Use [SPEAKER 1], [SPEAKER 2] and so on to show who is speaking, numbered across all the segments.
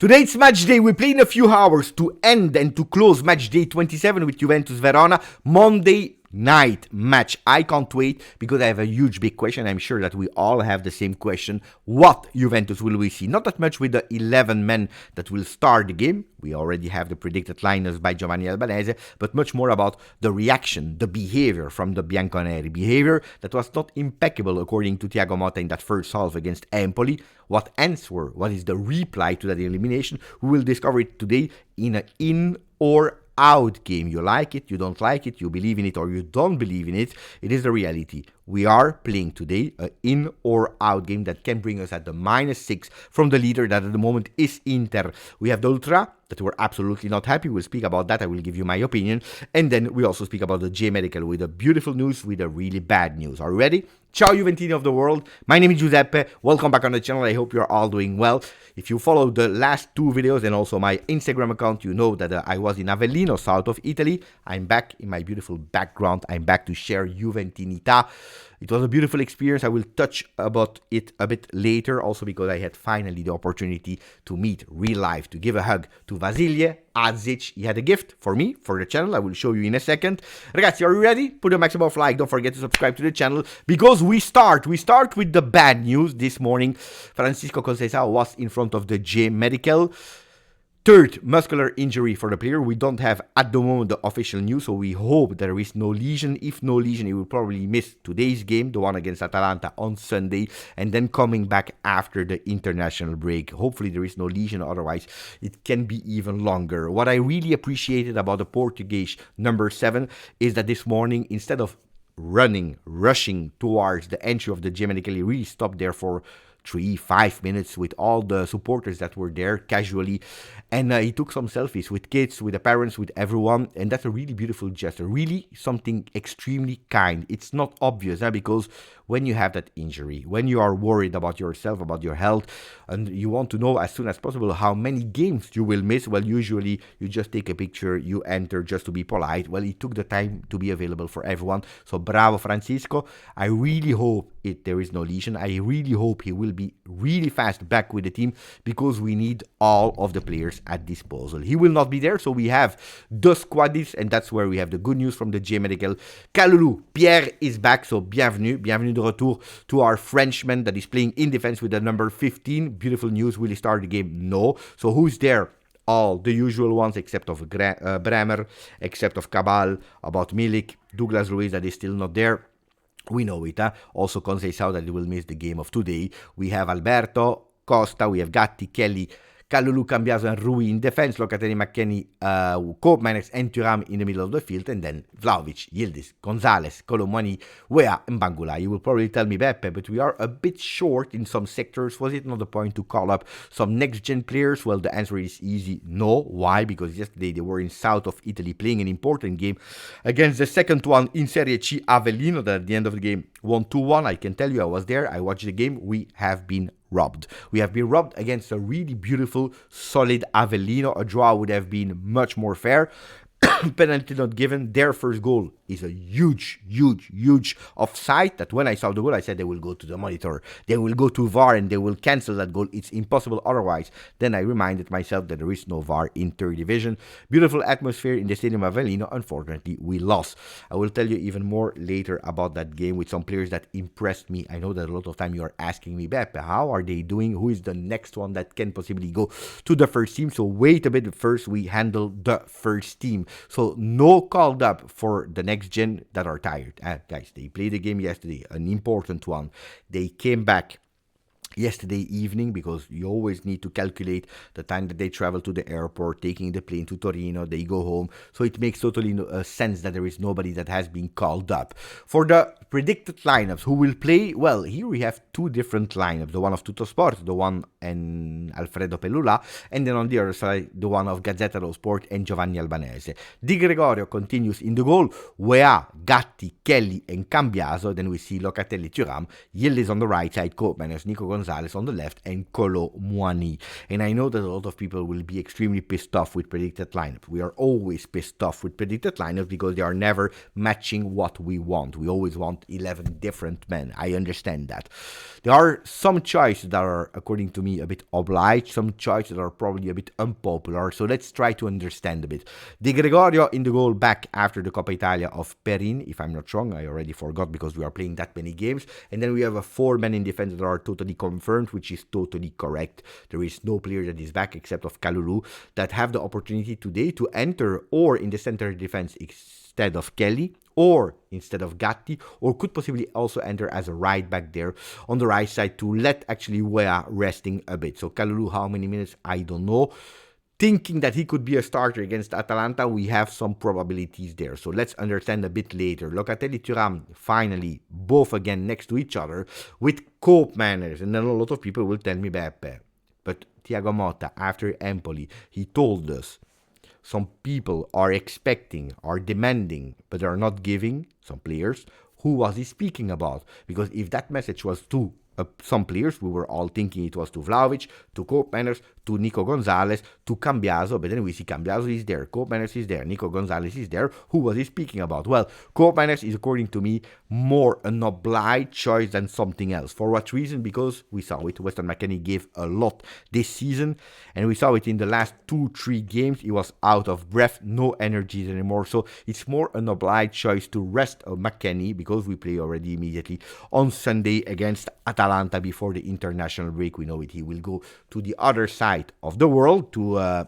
[SPEAKER 1] Today it's match day. We play in a few hours to end and to close match day 27 with Juventus Verona. Monday night match. I can't wait because I have a huge big question. I'm sure that we all have the same question. What Juventus will we see? Not that much with the 11 men that will start the game. We already have the predicted lineups by Giovanni Albanese, but much more about the reaction, the behavior from the Bianconeri. Behavior that was not impeccable according to Thiago Motta in that first half against Empoli. What answer? What is the reply to that elimination? We will discover it today in an in or out game. You like it, you don't like it, you believe in it or you don't believe in it. It is the reality. We are playing today an in or out game that can bring us at the -6 from the leader that at the moment is Inter. We have the Ultra that we're absolutely not happy. We'll speak about that. I will give you my opinion. And then we also speak about the J Medical with the beautiful news, with the really bad news. Are you ready? Ciao Juventini of the world. My name is Giuseppe. Welcome back on the channel. I hope you're all doing well. If you follow the last two videos and also my Instagram account, you know that I was in Avellino, south of Italy. I'm back in my beautiful background. I'm back to share Juventinità. It was a beautiful experience. I will touch about it a bit later, also because I had finally the opportunity to meet real life, to give a hug to Vasilije Azic. He had a gift for me, for the channel. I will show you in a second. Ragazzi, are you ready? Put a maximum of like. Don't forget to subscribe to the channel because we start with the bad news this morning. Francisco Conceicao was in front of the J Medical. Third muscular injury for the player. We don't have at the moment the official news, so we hope there is no lesion. If no lesion, he will probably miss today's game, the one against Atalanta on Sunday, and then coming back after the international break. Hopefully there is no lesion, otherwise it can be even longer. What I really appreciated about the Portuguese number 7 is that this morning, instead of rushing towards the entry of the J Medical, he really stopped there for 3-5 minutes with all the supporters that were there casually, and he took some selfies with kids, with the parents, with everyone, and that's a really beautiful gesture, really something extremely kind. It's not obvious because when you have that injury, when you are worried about yourself, about your health, and you want to know as soon as possible how many games you will miss, well, usually you just take a picture, you enter just to be polite. Well, he took the time to be available for everyone, so bravo Francisco. I really hope there is no lesion. I really hope he will be really fast back with the team because we need all of the players at disposal. He will not be there, so we have the squaddies, and that's where we have the good news from the J Medical. Kalulu, Pierre is back, so bienvenue de retour to our Frenchman that is playing in defense with the number 15. Beautiful news. Will he start the game? No. So who's there? All the usual ones except of Bremer, except of Cabal, about Milik, Douglas Luiz that is still not there. We know it. Also Conceicao that will miss the game of today. We have Alberto, Costa, we have Gatti, Kelly, Kalulu, Cambiaso, and Rui in defense, Locatelli, McKennie, Koopmeiners, and Thuram in the middle of the field, and then Vlahovic, Yildiz, Gonzalez, Colomwani, Wea, and Bangula. You will probably tell me, Beppe, but we are a bit short in some sectors. Was it not the point to call up some next-gen players? Well, the answer is easy, no. Why? Because yesterday they were in south of Italy playing an important game against the second one in Serie C, Avellino, that at the end of the game won 2-1. I can tell you, I was there, I watched the game. We have been robbed. We have been robbed against a really beautiful, solid Avellino. A draw would have been much more fair. Penalty not given. Their first goal is a huge offside that when I saw the goal, I said they will go to the monitor. They will go to VAR and they will cancel that goal. It's impossible otherwise. Then I reminded myself that there is no VAR in third division. Beautiful atmosphere in the stadium of Avellino. Unfortunately, we lost. I will tell you even more later about that game with some players that impressed me. I know that a lot of time you are asking me, Beppe, how are they doing? Who is the next one that can possibly go to the first team? So wait a bit. First, we handle the first team. So no called up for the next gen that are tired. Guys, they played the game yesterday, an important one. They came back yesterday evening because you always need to calculate the time that they travel to the airport, taking the plane to Torino, they go home. So it makes totally sense that there is nobody that has been called up. For the predicted lineups, who will play? Well, here we have two different lineups. The one of Tuttosport, the one and Alfredo Pelula, and then on the other side, the one of Gazzetta dello Sport and Giovanni Albanese. Di Gregorio continues in the goal. Wea, Gatti, Kelly, and Cambiaso. Then we see Locatelli, Thuram, Yildiz on the right side, Koopmeiners, Nico, Gonzalez on the left, and Koopmeiners. And I know that a lot of people will be extremely pissed off with predicted lineup. We are always pissed off with predicted lineups because they are never matching what we want. We always want 11 different men. I understand that. There are some choices that are, according to me, a bit obliged, some choices that are probably a bit unpopular. So let's try to understand a bit. De Gregorio in the goal back after the Coppa Italia of Perin, if I'm not wrong. I already forgot because we are playing that many games. And then we have a 4-man in defense that are totally confirmed, which is totally correct. There is no player that is back except of Kalulu that have the opportunity today to enter or in the center defense instead of Kelly or instead of Gatti, or could possibly also enter as a right back there on the right side to let actually Wea resting a bit. So Kalulu, how many minutes? I don't know. Thinking that he could be a starter against Atalanta, we have some probabilities there. So let's understand a bit later. Locatelli, Thuram, finally, both again next to each other with Koopmeiners. And then a lot of people will tell me, Beppe, but Thiago Motta, after Empoli, he told us some people are expecting, are demanding, but are not giving, some players. Who was he speaking about? Because if that message was to some players, we were all thinking it was to Vlahovic, to Koopmeiners, to Nico Gonzalez, to Cambiaso, but then we see Cambiaso is there, Koopmeiners is there, Nico Gonzalez is there. Who was he speaking about? Well, Koopmeiners is, according to me, more an obliged choice than something else. For what reason? Because we saw it, Weston McKennie gave a lot this season, and we saw it in the last 2-3 games. He was out of breath, no energies anymore, so it's more an obliged choice to rest McKennie, because we play already immediately on Sunday against Atalanta before the international break. We know it, he will go to the other side of the world, to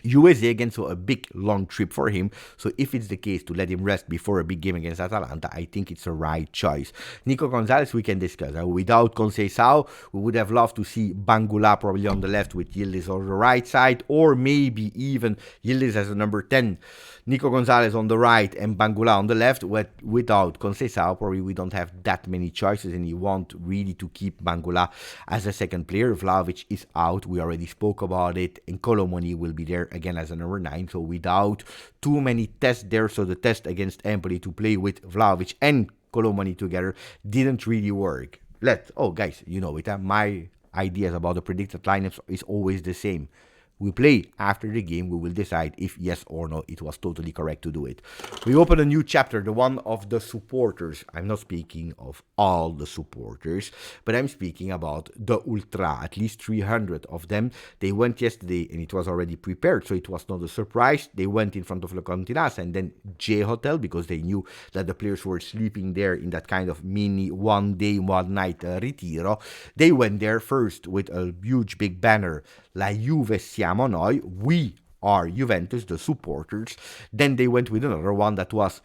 [SPEAKER 1] USA again, so a big long trip for him. So if it's the case to let him rest before a big game against Atalanta, I think it's a right choice. Nico Gonzalez, we can discuss. Without Conceicao, we would have loved to see Bangula probably on the left with Yildiz on the right side, or maybe even Yildiz as a number 10, Nico Gonzalez on the right and Bangula on the left. Without Conceicao, probably we don't have that many choices, and you want really to keep Bangula as a second player. Vlahovic is out, we already spoke about it, and Koopmeiners will be there again as a number 9, so without too many tests there. So the test against Empoli to play with Vlahovic and Koopmeiners together didn't really work. Guys, you know it, my ideas about the predicted lineups is always the same. We play after the game, we will decide if yes or no it was totally correct to do it. We open a new chapter, the one of the supporters. I'm not speaking of all the supporters, but I'm speaking about the Ultra, at least 300 of them. They went yesterday and it was already prepared, so it was not a surprise. They went in front of La Continassa and then J Hotel, because they knew that the players were sleeping there in that kind of mini one day, one night retiro. They went there first with a huge big banner, La Juve siamo noi, we are Juventus, the supporters. Then they went with another one that was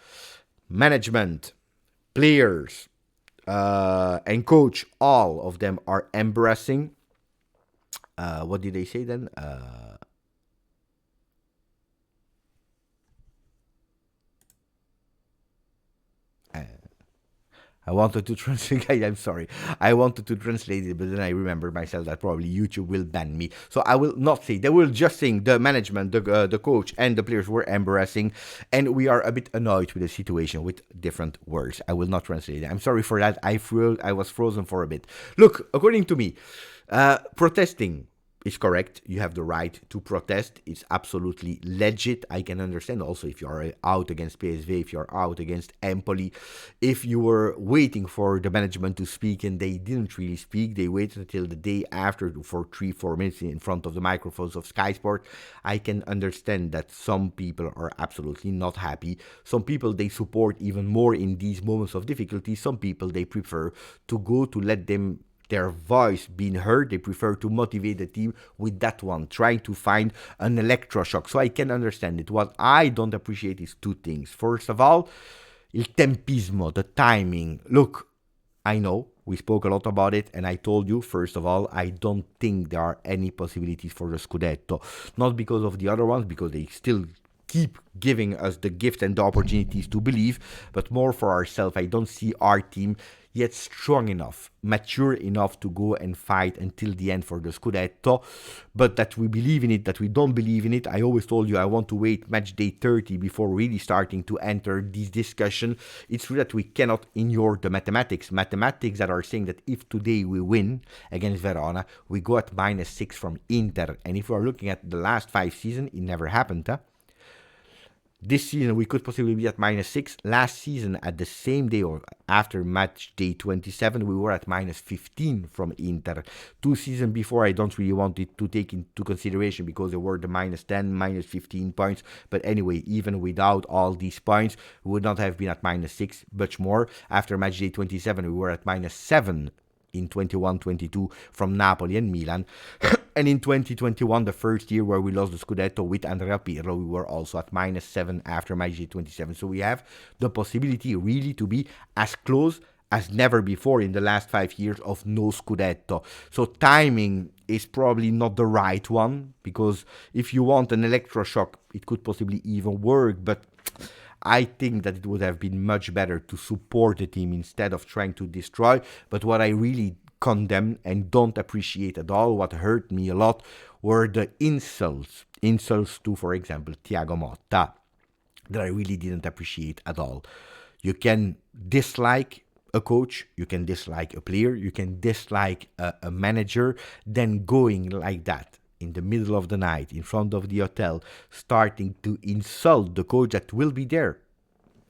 [SPEAKER 1] management, players, and coach. All of them are embarrassing. What did they say then? I wanted to translate. I'm sorry. I wanted to translate it, but then I remembered myself that probably YouTube will ban me. So I will not say. They will just saying the management, the coach, and the players were embarrassing, and we are a bit annoyed with the situation with different words. I will not translate it. I'm sorry for that. I was frozen for a bit. Look, according to me, protesting is correct. You have the right to protest. It's absolutely legit. I can understand also if you are out against PSV, if you're out against Empoli, if you were waiting for the management to speak and they didn't really speak, they waited until the day after for 3-4 minutes in front of the microphones of Sky Sport. I can understand that some people are absolutely not happy. Some people, they support even more in these moments of difficulty. Some people, they prefer to go to let their voice being heard. They prefer to motivate the team with that one, trying to find an electroshock. So I can understand it. What I don't appreciate is two things. First of all, il tempismo, the timing. Look, I know we spoke a lot about it, and I told you, first of all, I don't think there are any possibilities for the Scudetto. Not because of the other ones, because they still keep giving us the gift and the opportunities to believe, but more for ourselves. I don't see our team yet strong enough, mature enough to go and fight until the end for the Scudetto. But that we believe in it, that we don't believe in it. I always told you I want to wait match day 30 before really starting to enter this discussion. It's true that we cannot ignore the mathematics that are saying that if today we win against Verona, we go at -6 from Inter. And if we are looking at the last 5 seasons, it never happened. This season, we could possibly be at -6. Last season, at the same day or after match day 27, we were at -15 from Inter. 2 seasons before, I don't really want it to take into consideration because they were the -10, -15 points. But anyway, even without all these points, we would not have been at -6, much more. After match day 27, we were at -7 in 21-22 from Napoli and Milan. And in 2021, the first year where we lost the Scudetto with Andrea Pirlo, we were also at -7 after match day 27. So we have the possibility really to be as close as never before in the last 5 years of no Scudetto. So timing is probably not the right one, because if you want an electroshock, it could possibly even work, but I think that it would have been much better to support the team instead of trying to destroy. But what I really condemn and don't appreciate at all, what hurt me a lot, were the insults to, for example, Thiago Motta, that I really didn't appreciate at all. You can dislike a coach, you can dislike a player, you can dislike a manager, then going like that in the middle of the night in front of the hotel, starting to insult the coach that will be there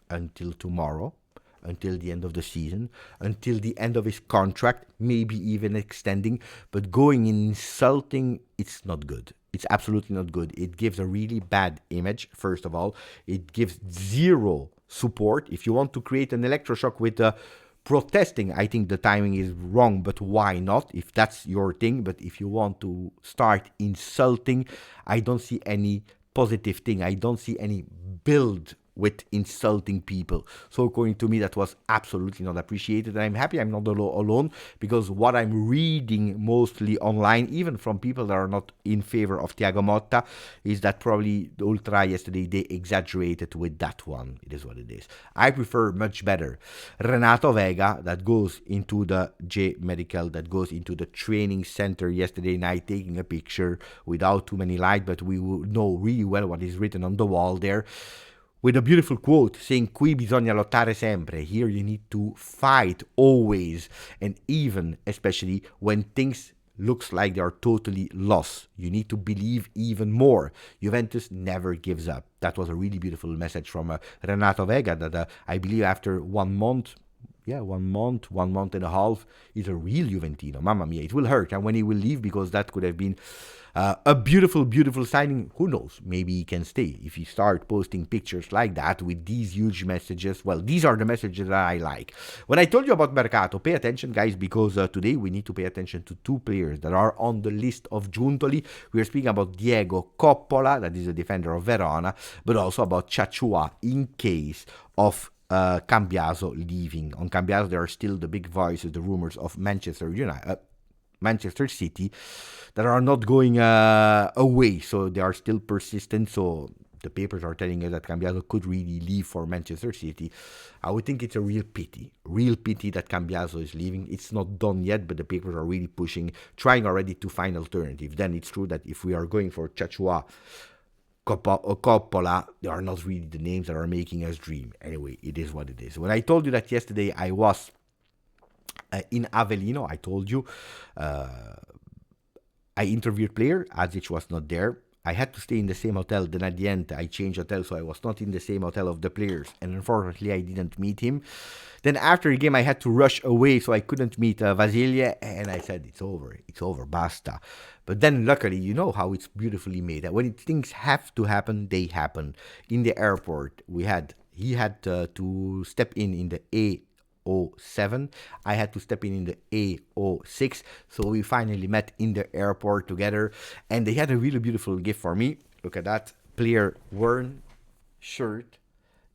[SPEAKER 1] until tomorrow, until the end of the season, until the end of his contract, maybe even extending, but going and insulting, it's not good. It's absolutely not good. It gives a really bad image, first of all. It gives zero support. If you want to create an electroshock with protesting, I think the timing is wrong, but why not, if that's your thing? But if you want to start insulting, I don't see any positive thing. I don't see any build with insulting people. So according to me, that was absolutely not appreciated. And I'm happy I'm not alone, because what I'm reading mostly online, even from people that are not in favor of Thiago Motta, is that probably the Ultra yesterday, they exaggerated with that one. It is what it is. I prefer much better Renato Vega, that goes into the J Medical, that goes into the training center yesterday night, taking a picture without too many light, but we will know really well what is written on the wall there, with a beautiful quote saying, "Qui bisogna lottare sempre." Here you need to fight always, and even, especially when things looks like they are totally lost, you need to believe even more. Juventus never gives up. That was a really beautiful message from Renato Vega, that I believe after 1 month, 1 month and a half, is a real Juventino. Mamma mia, it will hurt, and when he will leave, because that could have been a beautiful, beautiful signing. Who knows? Maybe he can stay. If you start posting pictures like that with these huge messages, well, these are the messages that I like. When I told you about Mercato, pay attention, guys, because today we need to pay attention to 2 players that are on the list of Giuntoli. We are speaking about Diego Coppola, that is a defender of Verona, but also about Ciao in case of Cambiaso leaving. On Cambiaso, there are still the big voices, the rumors of Manchester City, that are not going away, so they are still persistent. So the papers are telling us that Cambiaso could really leave for Manchester City. I would think it's a real pity that Cambiaso is leaving. It's not done yet, but the papers are really pushing, trying already to find alternatives. Then it's true that if we are going for Ciao Coppola, they are not really the names that are making us dream. Anyway, it is what it is. When I told you that yesterday I was in Avellino, I told you I interviewed player. Azic was not there. I had to stay in the same hotel. Then at the end, I changed hotel, so I was not in the same hotel of the players. And unfortunately, I didn't meet him. Then after the game, I had to rush away, so I couldn't meet Vasile. And I said, it's over, basta. But then luckily, you know how it's beautifully made. When things have to happen, they happen. In the airport, he had to step in the A07. I had to step in the A06. So we finally met in the airport together. And they had a really beautiful gift for me. Look at that. Player worn shirt.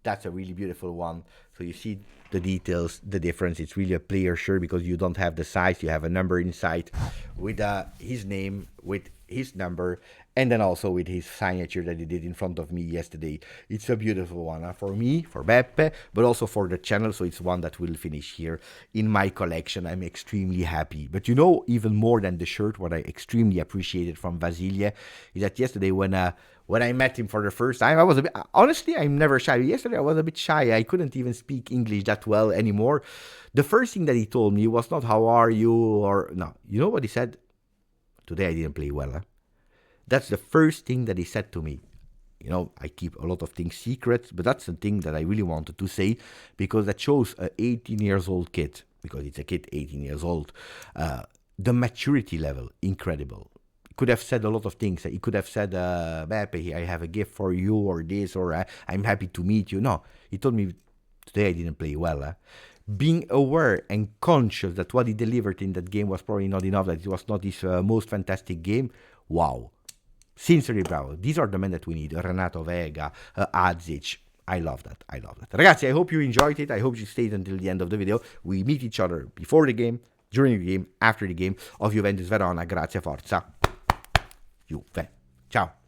[SPEAKER 1] That's a really beautiful one. So you see the details, the difference. It's really a player shirt because you don't have the size. You have a number inside with his name, with his number, and then also with his signature that he did in front of me yesterday. It's a beautiful one for me, for Beppe, but also for the channel. So it's one that will finish here in my collection. I'm extremely happy. But you know, even more than the shirt, what I extremely appreciated from Vasile is that yesterday when I met him for the first time, I was a bit, honestly, I'm never shy. Yesterday I was a bit shy. I couldn't even speak English that well anymore. The first thing that he told me was not how are you or no. You know what he said? Today I didn't play well. Huh? That's the first thing that he said to me. You know, I keep a lot of things secret, but that's the thing that I really wanted to say because that shows a 18 years old kid, because it's a kid 18 years old, the maturity level, incredible. Could have said a lot of things. He could have said, Beppe, I have a gift for you or this, or I'm happy to meet you. No, he told me today I didn't play well. Huh? Being aware and conscious that what he delivered in that game was probably not enough, that it was not his most fantastic game. Wow. Sincerely bravo. These are the men that we need. Renato Vega, Adzic. I love that. I love that. Ragazzi, I hope you enjoyed it. I hope you stayed until the end of the video. We meet each other before the game, during the game, after the game of Juventus Verona. Grazie, forza. Juve. Ciao.